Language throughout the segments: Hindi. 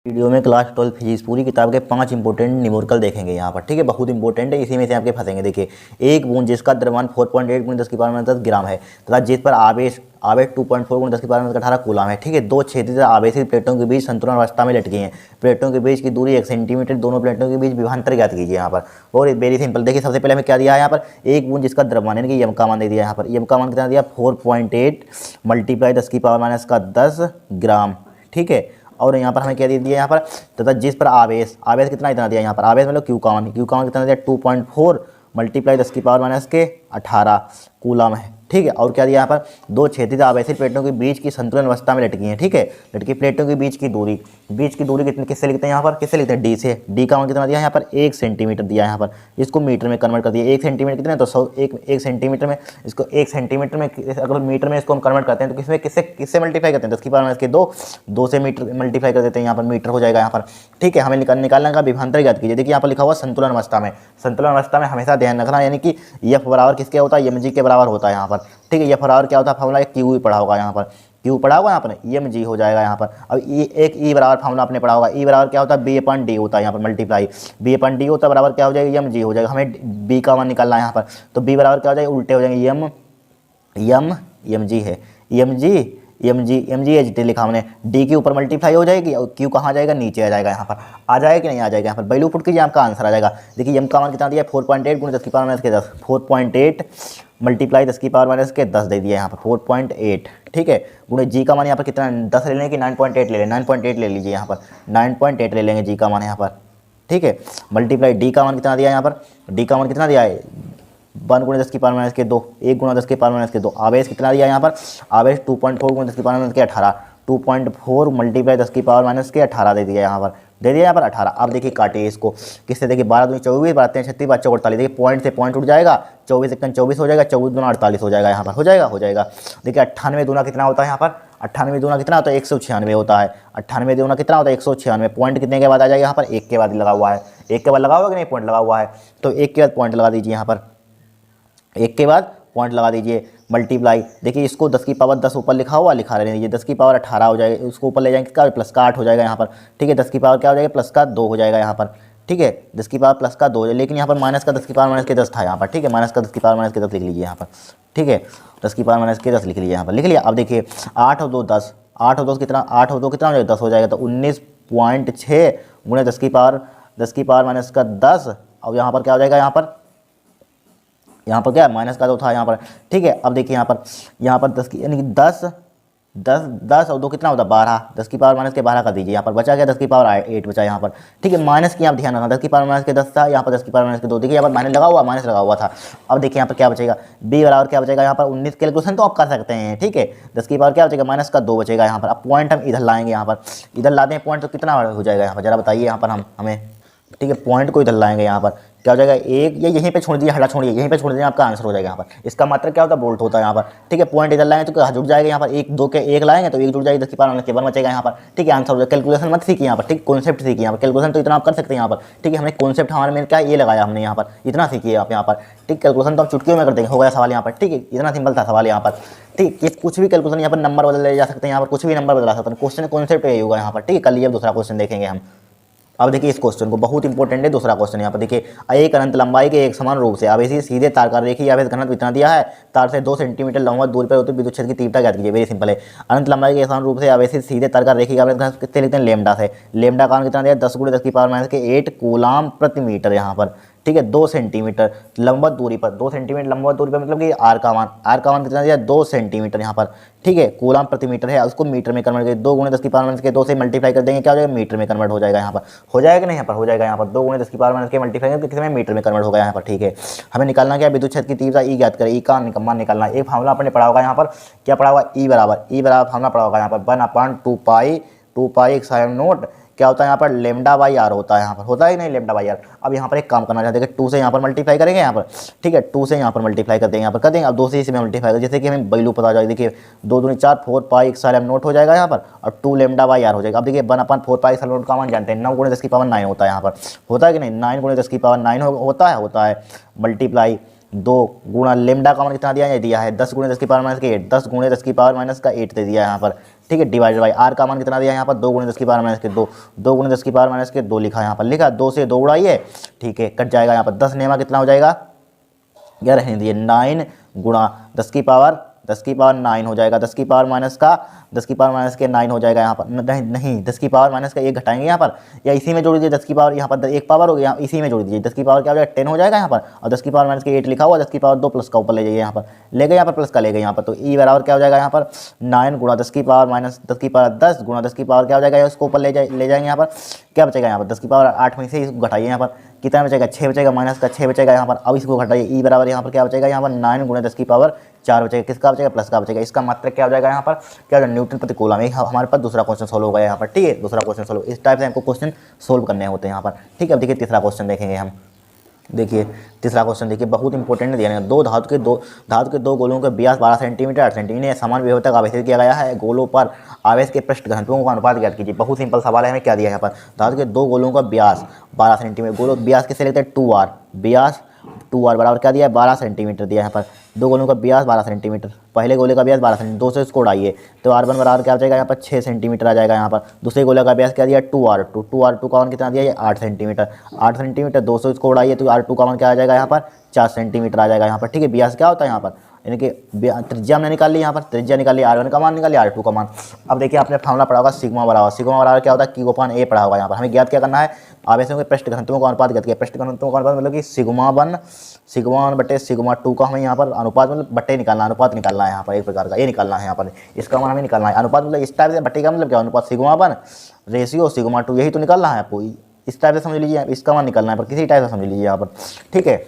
वीडियो में क्लास 12 फिजिक्स पूरी किताब के 5 इंपॉर्टेंट न्यूमेरिकल देखेंगे यहाँ पर। ठीक है, बहुत इंपॉर्टेंट है, इसी में से आपके फंसेंगे। देखिए, एक बूंद जिसका द्रव्यमान 4.8 × 10⁻⁻10 ग्राम है तथा जिस पर आवेश 2.4 × 10⁻18 कूलम है। ठीक है, दो क्षैतिज आवेशित प्लेटों के बीच संतुलन अवस्था में लटकी हैं। प्लेटों के बीच की दूरी 1 सेंटीमीटर, दोनों प्लेटों के बीच विभवांतर ज्ञात कीजिए यहाँ पर। और वेरी सिंपल, देखिए सबसे पहले हमें क्या दिया है यहाँ पर, एक बूंद जिसका द्रव्यमान यानी कि यम का मान दे दिया यहाँ पर। यम का मान कितना दिया, 4.8 × 10⁻10 ग्राम। ठीक है, और यहाँ पर हमें क्या दे दिया यहाँ पर, तथा जिस पर आवेश कितना इतना दिया यहाँ पर, आवेश मतलब क्यू का मान कितना दिया, 2.4 × 10⁻18 कूलम है। ठीक है, और क्या दिया यहाँ पर, दो क्षैतिज आवेशित प्लेटों के बीच की संतुलन अवस्था में लटकी हैं। ठीक है, लटकी प्लेटों के बीच की दूरी कितनी, किससे लिखते हैं यहाँ पर, किससे लिखते हैं, डी से। डी का मान कितना दिया यहाँ पर, 1 सेंटीमीटर दिया यहाँ पर। इसको मीटर में कन्वर्ट कर दिया, 1 सेंटीमीटर कितने, तो 1 सेंटीमीटर में इसको 1 सेंटीमीटर में अगर मीटर में इसको हम कन्वर्ट करते हैं तो किससे मल्टीप्लाई करते हैं, 10⁻2 से मीटर मल्टीप्लाई कर देते हैं, यहाँ पर मीटर हो जाएगा यहाँ पर। ठीक है, हमें निकालने का विभवांतर ज्ञात कीजिए। देखिए यहाँ पर लिखा हुआ संतुलन अवस्था में। संतुलन अवस्था में हमेशा ध्यान रखना, यानी कि एफ बराबर किसके होता है, mg के बराबर होता है यहाँ पर। ठीक है, एफ बराबर क्या होता है, फॉर्मूला क्यू ही पढ़ा होगा यहाँ पर, क्यू पढ़ा होगा यहाँ पर, mg हो जाएगा यहाँ पर। अब एक ई बराबर फॉर्मूला आपने पढ़ा होगा, ई बराबर क्या होता है, b/d होता है यहाँ पर, मल्टीप्लाई b/d होता है, बराबर क्या हो जाएगा, mg हो जाएगा। हमें b का मान निकालना है यहाँ पर, तो b बराबर क्या हो जाएगा, उल्टे हो जाएंगे, mg है, mg एच टी लिखा हमने, डी के ऊपर मल्टीप्लाई हो जाएगी और क्यू कहाँ जाएगा, नीचे आ जाएगा यहाँ पर। आ जाएगा कि नहीं आ जाएगा यहाँ पर, वैल्यू पुट कीजिए, आपका आंसर आ जाएगा। देखिए यम का मान कितना दिया, 4.8 × 10⁻10 4.8 मल्टीप्लाई 10⁻10 दे दिया यहाँ पर, 4.8। ठीक है, गुणे जी का मान यहाँ पर कितना, 10 ले लें कि 9.8 ले लें, 9.8 ले लीजिए यहाँ पर, 9.8 ले लेंगे जी का मान यहाँ पर। ठीक है, मल्टीप्लाई डी का मान कितना दिया यहाँ पर, डी का मान कितना दिया है, 1 × 10⁻2, 1 × 10⁻2। आवेश कितना दिया यहाँ पर, आवेश 2.4 × 10⁻18, 2.4 मल्टीप्लाई 10⁻18 दे दिया यहाँ पर, दे दिया यहाँ पर 18। अब देखिए काटिए इसको, किससे, देखिए 12 दूनी 24, 12 3 36, 12 48, देखिए पॉइंट से पॉइंट उठ जाएगा, 24 1 24 हो जाएगा, 24 दूना 48 हो जाएगा यहाँ पर, हो जाएगा। देखिए 98 दूना कितना होता है यहाँ पर, 98 दूना कितना होता है, 196 होता है। 98 दूना कितना होता है, 196। पॉइंट कितने के बाद आ जाएगा यहाँ पर, 1 के बाद लगा हुआ है, 1 के बाद लगा हुआ कि नहीं, पॉइंट लगा हुआ है, तो 1 के बाद पॉइंट लगा दीजिए यहाँ पर, 1 के बाद पॉइंट लगा दीजिए। मल्टीप्लाई, देखिए इसको 10⁻10 ऊपर लिखा हुआ, लिखा रहे दीजिए, 10⁻18 हो जाएगा, उसको ऊपर ले जाएंगे, प्लस का 8 हो जाएगा यहाँ पर। ठीक है, 10 की पावर क्या हो जाएगा, प्लस का 2 हो जाएगा यहाँ पर। ठीक है, 10 की पावर प्लस का 2, लेकिन यहाँ पर माइनस का 10⁻10 था यहाँ पर। ठीक है, माइनस का 10⁻10 लिख लीजिए यहाँ पर। ठीक है, 10⁻10 लिख लीजिए यहाँ पर, लिख लिया। अब देखिए 8 और 2 10, 8 और 2 कितना, 8 और 2 कितना हो जाएगा, 10 हो जाएगा, तो 19.6 गुणे 10⁻10। और यहाँ पर क्या हो जाएगा, यहाँ पर क्या माइनस का 2 था यहाँ पर। ठीक है, अब देखिए यहाँ पर 10 यानी कि 10 और 2 कितना होता है, 12, 10⁻−12 कर दीजिए यहाँ पर, बचा गया 10⁻8 बचा यहाँ पर। ठीक है, माइनस की आप ध्यान रखना, 10⁻−10 था यहाँ पर, 10⁻−2, देखिए यहाँ पर माइनस लगा हुआ था। अब देखिए यहाँ पर क्या बचेगा, बी बराबर क्या बचेगा यहाँ पर 19, कैलकुलेशन तो आप कर सकते हैं। ठीक है, 10 की पावर क्या बचेगा, माइनस का 2 बचेगा यहाँ पर। अब पॉइंट हम इधर लाएंगे यहाँ पर, इधर लाते हैं पॉइंट, तो कितना हो जाएगा यहाँ पर, जरा बताइए यहाँ पर हमें। ठीक है, पॉइंट को इधर लाएंगे यहाँ पर, क्या हो जाएगा, 1, या यहीं पे छोड़ दीजिए, हटा छोड़िए, यहीं पे छोड़ दीजिए, आपका आंसर हो जाएगा यहाँ पर। इसका मात्रक क्या होता है, बोल्ट होता है यहाँ पर। ठीक है, पॉइंट इधर लाएंगे तो जुड़ जाएगा यहाँ पर, 1 2 के 1 लाएंगे तो 1 जुड़ जाएगा, 10⁻1 बचेगा यहाँ पर। ठीक है, आंसर हो जाएगा। कैलकुलेशन मत सीखिए यहाँ पर, ठीक, कॉन्सेप्ट सीखिए यहाँ पर, कैलकुलेशन तो इतना आप कर सकते हैं यहाँ पर। ठीक है, हमने कॉन्सेप्ट हमारे में क्या ये लगाया हमने यहाँ पर, इतना सीखिए आप यहाँ पर। ठीक, कैलकुलेशन तो आप चुटकियों में कर देंगे, हो गया सवाल यहाँ पर। ठीक है, इतना सिंपल था सवाल यहाँ पर। ठीक, ये कुछ भी कैलकुलेशन यहाँ पर नंबर बदले जा सकते हैं, यहाँ पर कुछ भी नंबर बदला सकते हैं, क्वेश्चन कॉन्सेप्ट यही होगा यहाँ पर। ठीक है, कल ये दूसरा क्वेश्चन देखेंगे हम। अब देखिए इस क्वेश्चन को, बहुत इंपॉर्टेंट है दूसरा क्वेश्चन यहाँ पर। देखिए, एक अनंत लंबाई के एक समान रूप से आवेशी सीधे तार का रेखीय आवेश घनत्व इतना दिया है, तार से 2 सेंटीमीटर लंबवत दूरी पर होते विद्युत क्षेत्र की तीव्रता ज्ञात कीजिए। वेरी सिंपल है, अनंत लंबाई के समान रूप से आवेशी सीधे तार का रेखीय आवेश घनत्व कितने लिखते हैं, लेमडा से। लेमडा का मान कितना दिया, 10 × 10⁻8 कूलम प्रति मीटर यहाँ पर। ठीक है, 2 सेंटीमीटर लंबवत दूरी पर, 2 सेंटीमीटर लंबवत दूरी पर मतलब कि आर का मान कितना दिया, 2 सेंटीमीटर यहाँ पर। ठीक है, कूलम प्रति मीटर है, उसको मीटर में कन्वर्ट करें, 2 × 10⁻2 से मल्टीप्लाई कर देंगे, क्या हो जाएगा, मीटर में कन्वर्ट हो जाएगा यहाँ पर। हो जाएगा कि नहीं, यहाँ पर हो जाएगा, यहाँ पर 2 × 10⁻के मल्टीप्लाई करके कितने में, मीटर में कन्वर्ट होगा यहाँ पर। ठीक है, हमें निकालना क्या, विद्युत क्षेत्र की तीव्रता ई ज्ञात करें, ई का मान निकालना। एक फार्मूला आपने पढ़ा होगा यहाँ पर, क्या पढ़ा होगा, ई बराबर फार्मूला पढ़ा होगा यहाँ पर 1/2 ε0 क्या होता है यहाँ पर, λ/r होता है यहाँ पर, होता है नहीं λ/r। अब यहाँ पर एक काम करना चाहते हैं, 2 से यहाँ पर मल्टीप्लाई करेंगे यहाँ पर। ठीक है, 2 से यहाँ पर मल्टीप्लाई कर देंगे, यहाँ पर कर देंगे। अब 2 से इसी में मल्टीप्लाई करें, जैसे कि हमें वैल्यू पता जाएगी। देखिए 2 दूनी 4, 4πε0 हो जाएगा यहाँ पर, और 2 λ/r हो जाएगा। अब देखिए 1/4πε0 का मान जानते हैं, 9 × 10⁻9 होता है यहाँ पर, होता है कि नहीं, 9 × 10⁻9 होता है। मल्टीप्लाई 2 गुणा लेमडा का मान कितना दिया है, 10 × 10⁻8, 10 × 10⁻8 दे दिया यहाँ पर। ठीक है, डिवाइडेड बाई आर का मान कितना दिया यहाँ पर 2 × 10 की पावर माइनस के 2, 2 × 10 की पावर माइनस के 2 लिखा यहाँ पर, लिखा 2 से 2 उड़ाइए, ठीक है, कट जाएगा यहाँ पर 10 नेमा कितना हो जाएगा, क्या रहने दिए 9 गुणा 10 की पावर 9 हो जाएगा, 10 की पावर माइनस के 9 हो जाएगा यहाँ पर, नहीं 10 की पावर माइनस का 1 घटाएंगे यहाँ पर, या इसी में जोड़ दीजिए 10 की पावर, यहाँ पर एक पावर हो गया, इसी में जोड़ दीजिए 10 की पावर क्या हो जाएगा 10 हो जाएगा यहाँ पर, और 10 की पावर माइनस के 8 लिखा हुआ, 10 की पावर 2 प्लस का ऊपर ले जाइए यहाँ पर, ले गए यहाँ पर प्लस का ले गए यहाँ पर, तो ई बराबर क्या हो जाएगा यहाँ पर 9 गुणा 10 की पावर माइनस 10 की पावर 10 गुणा 10 की पावर क्या हो जाएगा, इसको ऊपर ले जाएंगे यहाँ पर, क्या बचेगा यहाँ पर 10 की पावर 8 में से इसको घटाइए यहाँ पर, कितना बचेगा 6 बचेगा, माइनस का 6 बचेगा यहाँ पर, अब इसको घटाइए ई बराबर यहाँ पर क्या बचेगा यहाँ पर 9 गुणा 10 की पावर 4 बचेगा, किसका बचेगा प्लस का बचेगा, इसका मात्रक क्या हो जाएगा यहाँ पर, क्या हो जाएगा न्यूटन प्रति कूलम। एक हमारे पास दूसरा क्वेश्चन सोल्व हो गया यहाँ पर, ठीक है, दूसरा क्वेश्चन सोल्व, इस टाइप से हमको क्वेश्चन सोल्व करने होते हैं यहाँ पर, ठीक है। अब देखिए तीसरा क्वेश्चन देखेंगे हम, देखिए तीसरा क्वेश्चन देखिए बहुत इंपॉर्टेंट दिया है, दो धातु के दो गोलों के व्यास 12 सेंटीमीटर 8 सेंटीमीटर समान विभव तक आवेशित किया गया है, गोलों पर आवेश के पृष्ठ घनत्वों का अनुपात ज्ञात कीजिए। बहुत सिंपल सवाल है, हमें क्या दिया है यहाँ पर, धातु के दो गोलों का व्यास 12 सेंटीमीटर, गोलों व्यास किसे लेते हैं 2r, व्यास 2r बराबर क्या दिया है 12 सेंटीमीटर दिया है यहाँ पर, दो गोलों का व्यास 12 सेंटीमीटर, पहले गोले का व्यास 12 सेंटीमीटर, 2 से इसको उड़ाइए तो r1 बराबर क्या हो जाएगा यहाँ पर 6 सेंटीमीटर आ जाएगा यहाँ पर, दूसरे गोले का व्यास क्या दिया 2r2 का मान कितना दिया है 8 सेंटीमीटर, 8 सेंटीमीटर 2 से इसको उड़ाइए तो r2 का मान क्या आ जाएगा यहाँ पर 4 सेंटीमीटर आ जाएगा यहाँ पर, ठीक है। व्यास क्या होता है यहाँ पर, यानी कि त्रिज्या हमने निकाल ली यहाँ पर, त्रिज्या निकाली r1 का मान निकाली r2 का मान। अब देखिए आपने फार्मूला पढ़ा होगा सिग्मा बराबर क्या होता है Q/A पढ़ा होगा यहाँ पर, हमें ज्ञात क्या करना है आवेशों के पृष्ठ घनत्वों का अनुपात ज्ञात किया, पृष्ठ घनत्वों का अनुपात मतलब कि सिग्मा 1 बटे सिग्मा 2 का हमें यहाँ पर अनुपात मतलब बट्टे निकालना, अनुपात निकालना है यहाँ पर, एक प्रकार का ये निकालना है यहाँ पर, इसका मान हमें निकालना है, अनुपात मतलब इस टाइप से, बट्टे का मतलब क्या अनुपात सिग्मा 1 रेशियो सिग्मा 2 यही तो निकालना है आपको, इस टाइप से समझ लीजिए, इसका मान निकालना है पर किसी टाइप से समझ लीजिए यहाँ पर, ठीक है।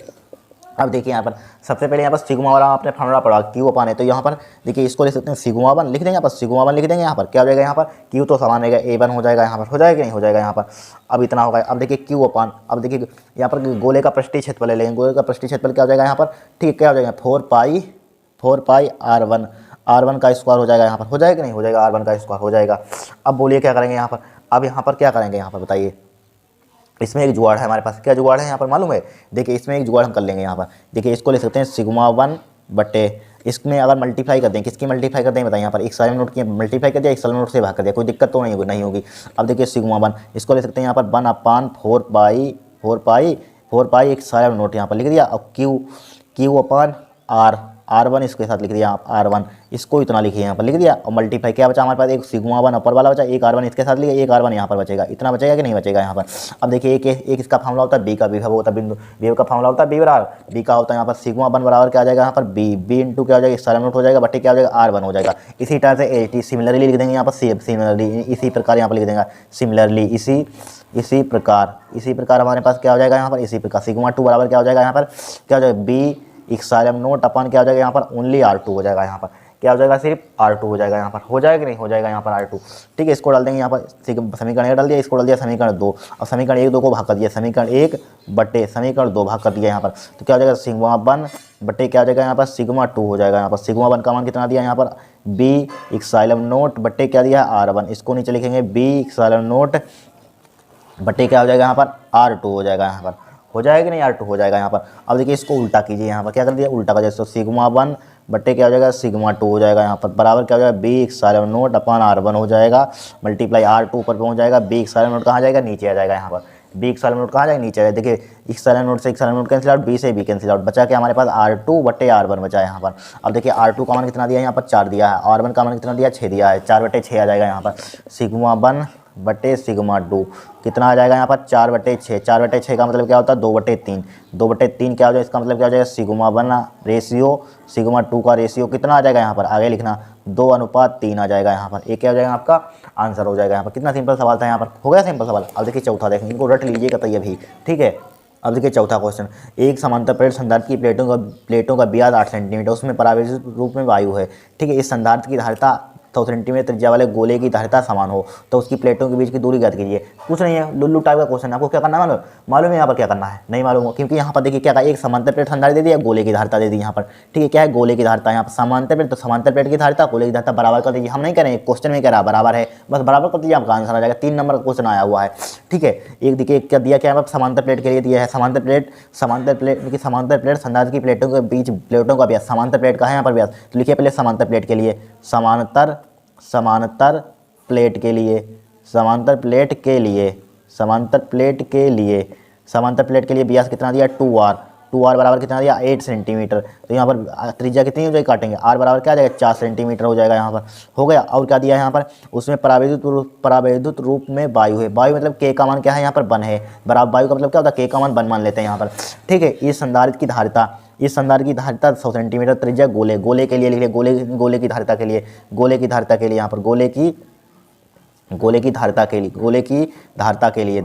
अब देखिए यहाँ पर सबसे पहले यहाँ पर सिग्मा वाला आपने फार्मूला पढ़ा Q/A है, तो यहाँ पर देखिए इसको लिख सकते हैं सिग्मा 1 लिख देंगे यहाँ पर, सिग्मा 1 लिख देंगे यहाँ पर, क्या हो जाएगा यहाँ पर Q तो समान रहेगा A1 हो जाएगा यहाँ पर, हो जाएगा कि नहीं हो जाएगा यहाँ पर, अब इतना होगा। अब देखिए Q/, अब देखिए यहाँ पर गोले का पृष्ठीय क्षेत्रफल ले लेंगे, गोले का पृष्ठीय क्षेत्रफल क्या हो जाएगा यहाँ पर, ठीक है, क्या हो जाएगा 4 पाई R1 का स्क्वायर हो जाएगा यहाँ पर, हो जाएगा कि नहीं हो जाएगा, R1 का स्क्वायर हो जाएगा। अब बोलिए क्या करेंगे यहाँ पर, अब यहाँ पर क्या करेंगे यहाँ पर बताइए, इसमें एक जुगाड़ है हमारे पास, क्या जुगाड़ है यहाँ पर मालूम है, देखिए इसमें एक जुगाड़ हम कर लेंगे यहाँ पर, देखिए इसको ले सकते हैं सिग्मा 1 बटे, इसमें अगर मल्टीप्लाई कर दें, किसकी मल्टीप्लाई कर दें बताइए, यहाँ पर एक साइड नोट की मल्टीप्लाई कर दिया, एक साइड नोट से भाग कर दिया, कोई दिक्कत तो नहीं होगी। अब देखिए सिग्मा 1 इसको ले सकते हैं यहाँ पर 1/4 पाई एक साइड नोट यहाँ पर लिख दिया, अब Q/R R1 इसके साथ लिख दिया आप R1, इसको इतना लिखिए यहाँ पर लिख दिया, और मल्टीप्लाई क्या बचा हमारे पास, एक सिग्मा 1 ऊपर वाला बचा, एक R1 इसके साथ लिखा, एक R1 यहाँ पर बचेगा, इतना बचेगा कि नहीं बचेगा यहाँ पर। अब देखिए एक इसका फार्मूला होता है B का, विभव होता है बिंदु, विभव का फार्मूला होता है B बराबर, B का होता है यहाँ पर सिग्मा 1 बराबर क्या आ जाएगा यहाँ पर B इंटू क्या हो जाएगा सारा नोट हो जाएगा बटे क्या हो जाएगा R1 हो जाएगा। इसी टाइप से AT सिमिलरली लिख देंगे यहाँ पर, सिमिलरली इसी प्रकार यहाँ पर लिख देंगे सिमिलरली, इसी प्रकार हमारे पास क्या हो जाएगा यहाँ पर, इसी प्रकार सिग्मा 2 बराबर क्या हो जाएगा यहाँ पर, क्या हो जाएगा B इक्साइलम नोट अपन क्या हो जाएगा यहाँ पर ओनली R2 हो जाएगा यहाँ पर, क्या हो जाएगा सिर्फ R2 हो जाएगा यहाँ पर, हो जाएगा कि नहीं हो जाएगा यहाँ पर R2, ठीक है। इसको डाल देंगे यहाँ पर समीकरण 1 डाल दिया, इसको डाल दिया समीकरण 2, और समीकरण 1 2 को भाग कर दिया, समीकरण 1 बटे समीकरण 2 भाग कर दिया यहाँ पर, तो क्या हो जाएगा सिग्मा 1 बटे क्या हो जाएगा यहाँ पर सिग्मा 2 हो जाएगा यहाँ पर, सिग्मा 1 का मान कितना दिया यहाँ पर B इक्साइलम नोट बटे क्या दिया R1, इसको नीचे लिखेंगे B इक्साइलम नोट बटे क्या हो जाएगा यहाँ पर R2 हो जाएगा यहाँ पर, हो जाएगा कि नहीं R2 हो जाएगा यहाँ पर। अब देखिए इसको उल्टा कीजिए, यहाँ पर क्या कर दिया उल्टा कर दिया, तो सिग्मा 1 बट्टे क्या हो जाएगा सिग्मा 2 हो जाएगा यहाँ पर, बराबर क्या हो जाएगा B इक्साइलम नोट अपन R1 हो जाएगा, मल्टीप्लाई R2 ऊपर पहुँच जाएगा, B इक्साइलम नोट कहाँ जाएगा नीचे आ जाएगा यहाँ पर, B इक्साइलम नोट कहाँ जाएगा नीचे आ जाएगा। देखिए इक्साइलम नोट से इक्साइलम नोट कैंसिल आउट, B से B कैंसिल आउट, बचा क्या हमारे पास R2 बटे R1 बचा है यहाँ पर। अब देखिए R2 का मान कितना दिया है यहाँ पर 4 दिया है, R1 का मान कितना दिया 6 दिया है, 4 बटे 6 आ जाएगा यहाँ पर, सिग्मा 1 बटे सिग्मा 2 कितना आ जाएगा यहाँ पर 4 बटे 6, 4 बटे 6 का मतलब क्या होता है 2 बटे 3, 2 बटे 3 क्या हो जाएगा, इसका मतलब क्या हो जाएगा सिग्मा 1 रेशियो सिग्मा 2 का रेशियो कितना आ जाएगा यहाँ पर, आगे लिखना 2:3 आ जाएगा यहाँ पर, ये क्या हो जाएगा आपका आंसर हो जाएगा यहाँ पर। कितना सिंपल सवाल था यहाँ पर, हो गया सिंपल सवाल। अब देखिए चौथा देखें, इनको रट लीजिएगा तो ये भी ठीक है। अब देखिए चौथा क्वेश्चन, एक समांतर प्लेट संधारित्र की प्लेटों का व्यास 8 सेंटीमीटर, उसमें परावैद्युत रूप में वायु है, ठीक है। इस संधारित्र की धारिता 100 सेंटीमीटर त्रिज्या वाले गोले की धारिता समान हो तो उसकी प्लेटों के बीच की दूरी ज्ञात कीजिए। कुछ नहीं है, लुल्लू टाइप का क्वेश्चन है, आपको क्या करना है मालूम है यहाँ पर क्या करना है, नहीं मालूम हो, क्योंकि यहाँ पर देखिए क्या कहा, एक समांतर प्लेट संधारित्र दे दी, गोले की धारिता दे दी यहाँ पर, ठीक है। क्या है गोले की धारिता, यहाँ पर समांतर प्लेट, तो समांतर प्लेट की धारिता गोले की धारिता बराबर कर दीजिए। हम नहीं कह रहे हैं, क्वेश्चन में कह रहा बराबर है, बस बराबर कर दीजिए, आपका आंसर आ जाएगा। 3 नंबर का क्वेश्चन आया हुआ है, ठीक है। एक देखिए क्या दिया, क्या है समांतर प्लेट के लिए दिया है, समांतर प्लेट संधारित्र की प्लेटों के बीच प्लेटों का व्यास, समांतर प्लेट का है यहाँ पर व्यास, तो लिखिए पहले समांतर प्लेट के लिए समांतर प्लेट के लिए, समांतर प्लेट के लिए, समांतर प्लेट के लिए, समांतर प्लेट के लिए व्यास कितना दिया 2r, 2r बराबर कितना दिया 8 सेंटीमीटर। तो यहाँ पर त्रिज्या कितनी हो जाएगी काटेंगे, r बराबर क्या आ जाएगा 4 सेंटीमीटर हो जाएगा यहाँ पर, हो गया। और क्या दिया है यहाँ पर, उसमें परावैद्युत रूप में वायु है, वायु मतलब k का मान क्या है यहाँ पर 1 है, बराबर वायु का मतलब क्या होता है k का मान 1 मान लेते हैं यहाँ पर, ठीक है। इस संधारित्र की धारिता, इस संधारित्र की धारिता 100 सेंटीमीटर, त्रिज्या गोले, गोले के लिए लिख लिया, गोले की धारिता के लिए, गोले की धारिता के लिए यहाँ पर गोले की धारिता के लिए, गोले की धारिता के लिए,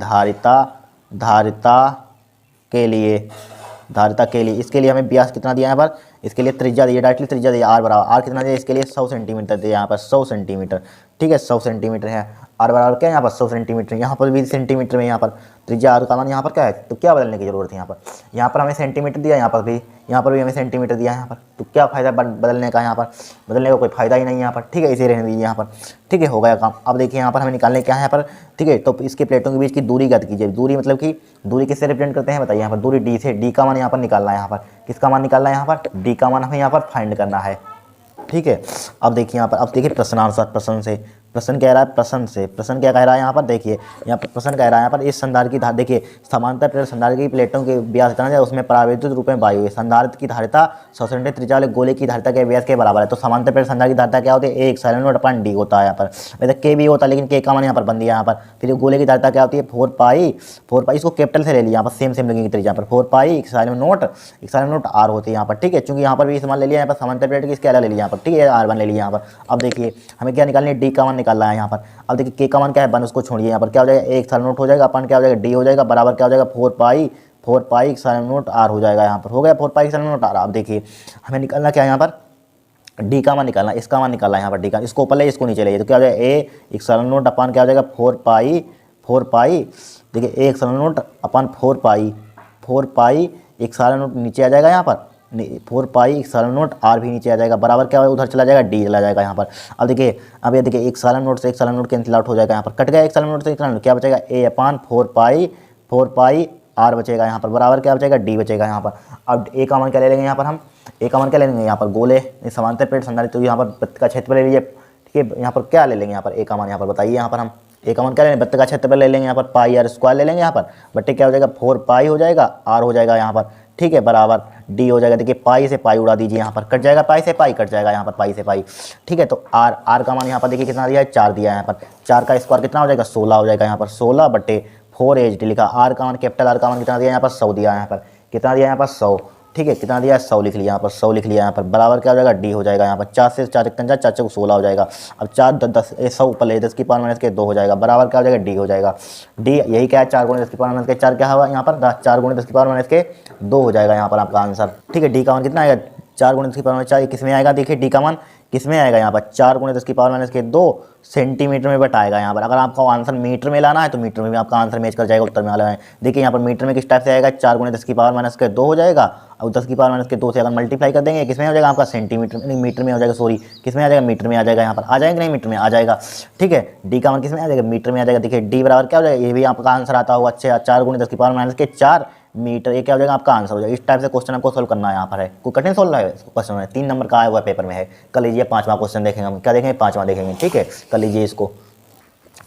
धारिता के लिए इसके लिए हमें व्यास कितना दिया यहाँ पर, इसके लिए त्रिज्या दिया, डायरेक्टली त्रिज्या दिया r बराबर, r कितना दिया इसके लिए 100 सेंटीमीटर दिया यहाँ पर, 100 सेंटीमीटर, ठीक है 100 सेंटीमीटर है, r बराबर क्या है यहाँ पर 100 सेंटीमीटर, यहाँ पर भी सेंटीमीटर में, यहाँ पर त्रिज्या r का मान यहाँ पर क्या है, तो क्या बदलने की जरूरत है, यहाँ पर हमें सेंटीमीटर दिया, यहाँ पर भी हमें सेंटीमीटर दिया यहाँ पर, तो क्या फ़ायदा बदलने का, यहाँ पर बदलने का कोई फ़ायदा ही नहीं यहाँ पर, ठीक है इसे रहने दीजिए यहाँ पर, ठीक है हो गया काम। अब देखिए यहाँ पर हमें निकालने क्या है यहाँ पर, ठीक है, तो इसके प्लेटों के बीच की दूरी ज्ञात कीजिए, दूरी मतलब कि दूरी किससे रिप्रेजेंट करते हैं बताइए, यहाँ पर दूरी d से, d का मान यहाँ पर निकालना है, यहाँ पर किसका मान निकालना है, यहाँ पर d का मान हमें यहाँ पर फाइंड करना है, ठीक है। अब देखिए यहाँ पर, अब देखिए प्रश्नांसर, प्रश्न से, प्रश्न कह रहा है प्रश्न से, प्रश्न क्या कह रहा है यहाँ पर, देखिए यहाँ पर प्रश्न कह रहा है यहाँ पर इस संधारित्र की धारिता, देखिए समांतर प्लेट संधारित्र की प्लेटों के व्यास कितना है, उसमें परावैद्युत रूप में वायु है, संधारित्र की धारिता 100 सेंटीमीटर त्रिज्या वाले गोले की धारिता के व्यास के बराबर है। तो समांतर प्लेट संधारित्र की धारिता क्या होती है, एक साइन नोट अपन डी होता है यहाँ पर, वैसे के भी होता है लेकिन के का मान यहाँ पर बन दिया यहाँ पर। फिर गोले की धारिता क्या होती है 4 पाई, इसको कैपिटल से ले लिया यहाँ पर, सेम लगेगी त्रिज्या पर 4 पाई इक्साइलन नोट आर होती है यहाँ पर, ठीक है, चूंकि यहाँ पर भी इस्तेमाल ले लिया यहाँ पर, समांतर प्लेट की इसके अलग ले लिया यहाँ पर, ठीक है r1 ले लिया यहाँ पर। अब देखिए हमें क्या निकालनी है, डी का मान निकालना है यहाँ पर। अब देखिए के का मान क्या है 1, उसको छोड़िए, यहाँ पर क्या हो जाएगा एक साइन नोट हो जाएगा, अपन क्या हो जाएगा डी हो जाएगा, बराबर क्या हो जाएगा 4 पाई साइन नोट आर हो जाएगा यहाँ पर, हो गया 4 पाई साइन नोट आर। अब देखिए हमें निकालना क्या है यहाँ पर, डी का मान निकालना, इसका मान निकालना है यहाँ पर, डी का, इसको ऊपर ले इसको नीचे ले, तो क्या हो जाएगा ए एक साइन नोट अपन क्या हो जाएगा 4 पाई, देखिए एक साइन नोट अपन 4 पाई एक साइन नोट नीचे आ जाएगा यहाँ पर, 4 पाई इक्सालन नोट आर भी नीचे आ जाएगा, बराबर क्या होगा उधर चला जाएगा डी चला जाएगा यहाँ पर। अब देखिए, अब ये देखिए इक्सालन नोट से इक्सालन नोट कैंसिल आउट हो जाएगा यहाँ पर, कट गया इक्सालन नोट से इक्सालन नोट, क्या बचेगा ए अपान 4 पाई आर बचेगा यहाँ पर, बराबर क्या बचेगा डी बचेगा यहाँ पर। अब ए का मान क्या ले लेंगे यहाँ पर, हम ए का मान क्या ले लेंगे यहाँ पर, गोले समांतर प्लेट संधारित्र, तो यहाँ पर वृत्त का क्षेत्रफल ले लीजिए, ठीक है, यहाँ पर क्या ले लेंगे यहाँ पर ए का मान, यहाँ पर बताइए यहाँ पर हम ए का मान क्या लेंगे, वृत्त का क्षेत्रफल ले लेंगे यहाँ पर, पाई आर स्क्वायर ले लेंगे यहाँ पर, बट्टे क्या हो जाएगा 4 पाई हो जाएगा, आर हो जाएगा यहाँ पर, ठीक है, बराबर डी हो जाएगा। देखिए पाई से पाई उड़ा दीजिए, यहाँ पर कट जाएगा, पाई से पाई कट जाएगा यहाँ पर, पाई से पाई, ठीक है। तो आर का मान यहाँ पर देखिए कितना दिया है 4 दिया है यहाँ पर, 4 का स्क्वायर कितना हो जाएगा 16 हो जाएगा यहाँ पर, 16 बटे 4 एच डी लिखा। आर का मान कैपिटल आर का मान कितना दिया यहाँ पर 100 दिया है यहाँ पर, कितना दिया यहाँ पर 100, ठीक है, कितना दिया है 100 लिख लिया यहाँ पर, 100 लिख लिया यहाँ पर, बराबर क्या हो जाएगा डी हो जाएगा यहाँ पर, 4 से 4 1 4 4 16 हो जाएगा। अब 4 10 100 ऊपर ले 10 की पावर माइनस के 2 हो जाएगा, बराबर क्या हो जाएगा डी हो जाएगा। डी यही क्या है 4 गुणे 10 की पावर माइनस के 4 क्या हुआ यहाँ पर 4 गुणे 10 की पावर माइनस के 2 हो जाएगा यहाँ पर आपका आंसर, ठीक है। डी का मान कितना आएगा 4 गुणे 10 की पावर माइनस 4, किस में आएगा देखिए डी का मान किस में आएगा यहाँ पर 4 गुणे 10 की पावर माइनस के 2 सेंटीमीटर में बटाएगा यहाँ पर। अगर आपका आंसर मीटर में लाना है तो मीटर में भी आपका आंसर मैच कर जाएगा उत्तर में वाला है। देखिए यहाँ पर मीटर में किस टाइप से आएगा 4 गुणे 10 की पावर माइनस के 2 हो जाएगा, और 10 की पावर माइनस के 2 से अगर मल्टीप्लाई कर देंगे किस में हो जाएगा आपका सेंटीमीटर, नहीं मीटर में हो जाएगा, सॉरी किस में आ जाएगा मीटर में आ जाएगा यहाँ पर, आ जाएगा नहीं मीटर में आ जाएगा, ठीक है। डी का मान किस में आ जाएगा मीटर में आ जाएगा। देखिए डी बराबर क्या हो जाएगा, ये भी आपका आंसर आता होगा अच्छे 4 गुणे 10 की पावर माइनस के 4 मीटर, ये क्या हो जाएगा आपका आंसर हो जाएगा। इस टाइप से क्वेश्चन आपको सोल्व करना है, यहाँ पर है कोई कठिन सोल्व है क्वेश्चन है, 3 नंबर का आया हुआ पेपर में है। कर लीजिए 5वां क्वेश्चन देखेंगे हम, क्या देखेंगे 5वां देखेंगे, ठीक है, कर लीजिए इसको।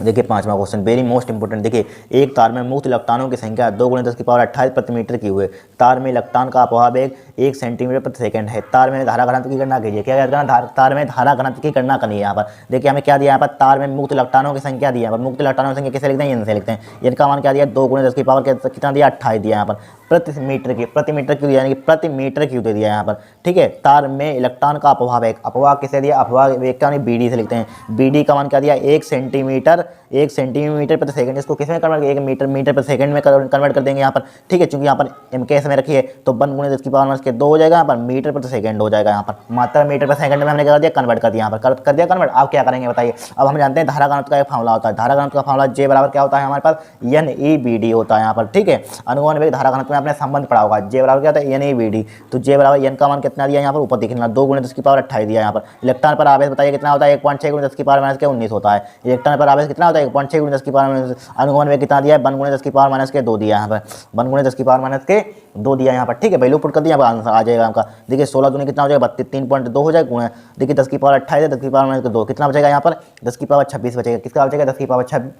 देखिए 5वां क्वेश्चन वेरी मोस्ट इंपोर्टेंट। देखिए एक तार में मुक्त इलेक्ट्रॉनों की संख्या 2 गुणे 10 की पावर 28 प्रति मीटर की हुए, तार में इलेक्ट्रॉन का अपवाह वेग 1 सेंटीमीटर प्रति सेकंड है, तार में धारा घनत्व की गणना कीजिए। क्या करना, तार में धारा घनत्व की गणना करनी है। यहाँ पर देखिए हमें क्या दिया, यहाँ पर तार में मुक्त इलेक्ट्रॉनों की संख्या दी है, मुक्त इलेक्ट्रॉनों की संख्या कैसे लिखते हैं, इनसे लिखते हैं। इनका मान क्या दिया 2 गुणे 10 की पावर कितना दिया 28 दिया यहाँ पर, प्रति मीटर क्यूब यानी कि प्रति मीटर क्यूब दे दिया यहाँ पर, ठीक है। तार में इलेक्ट्रॉन का अपवाह वेग, अपवाह किसे दिया, अपवाह वेग का नहीं बीडी से लिखते हैं। बीडी का मान क्या दिया 1 सेंटीमीटर प्रति सेकंड, इसको किस में कन्वर्ट, 1 मीटर प्रति सेकंड में कन्वर्ट कर देंगे यहाँ पर, ठीक है। चूंकि यहाँ पर एम के में रखिए तो 1 गुणे 10 की पावर माइनस के 2 हो जाएगा, यहाँ पर मीटर प्रति सेकंड हो जाएगा। यहाँ पर मात्रा मीटर प्रति सेकंड में हमने क्या दिया कन्वर्ट कर दिया, यहाँ पर कर दिया कन्वर्ट। आप क्या करेंगे बताइए। अब हम जानते हैं धारा घनत्व का एक फार्मूला होता है, धारा घनत्व का फार्मूला जे बराबर क्या होता है हमारे पास NEBD होता है यहाँ पर, ठीक है। अनुगमन वेग धारा घनत्व में आपने संबंध पढ़ा होगा, जे बराबर क्या होता है NaBD। तो जे बराबर एन का मान कितना दिया यहाँ पर ऊपर देख लेना, 2 × 10⁻28 दिया यहाँ पर। इलेक्ट्रॉन पर आवेश बताइए कितना होता है, 1.6 × 10⁻19 होता है। इलेक्ट्रॉन पर आवेश कितना होता है, 1.6 × 10⁻19। अनुगमन वेग कितना दिया है, 1 × 10⁻2 दिया यहाँ पर, 1 × 10⁻2 दिया यहाँ पर, ठीक है। वैल्यू पुट कर दिया, यहाँ पर आंसर आ जाएगा आपका। देखिए 16 दूनी कितना हो जाएगा, 3.2 हो जाएगा। देखिए 10⁻28 है, 10⁻2 कितना बचेगा यहाँ पर, 10⁻26 बचेगा। किसका बचेगा, 10⁻26।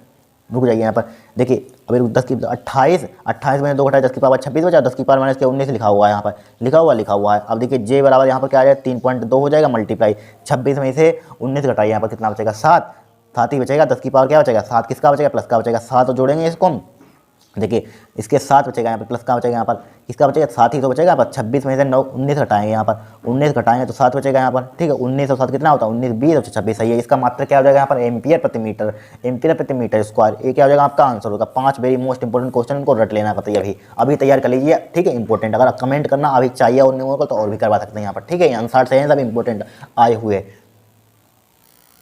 रुक जाइए यहाँ पर, देखिए अभी 28 में 2 घटाए 10⁻26 बचा, 10⁻19 लिखा हुआ है यहाँ पर, लिखा हुआ है। अब देखिए जे बराबर यहाँ पर क्या आ जाएगा, 3.2 हो जाएगा मल्टीप्लाई 26 में से 19 घटाइए, यहाँ पर कितना बचेगा, 7 ही बचेगा। 10 की पावर क्या बचेगा, 7 किसका बचेगा, प्लस का बचेगा। 7 तो जोड़ेंगे इसको हम, देखिए इसके 7 बचेगा यहाँ पर, प्लस का बचेगा यहाँ पर, किसका बचेगा, 7 ही तो बचेगा यहाँ पर। 26 में से 19 घटाएंगे यहाँ पर, 19 घटाएंगे तो 7 बचेगा यहाँ पर, ठीक है। 19 और 7 कितना होता है, 19 20 और 26 सही है। इसका मात्रा क्या हो जाएगा यहाँ पर, एम्पियर प्रति मीटर स्क्वायर। ये क्या हो जाएगा आपका आंसर होगा। 5 वेरी मोस्ट इंपॉर्टेंट क्वेश्चन, इनको रट लेना पड़ता है, अभी तैयार कर लीजिए, ठीक है। इंपॉर्टेंट अगर कमेंट करना अभी चाहिए और नहीं होगा तो और भी करवा सकते हैं यहाँ पर, ठीक है। आंसर से सब इंपॉर्टेंट आए हुए।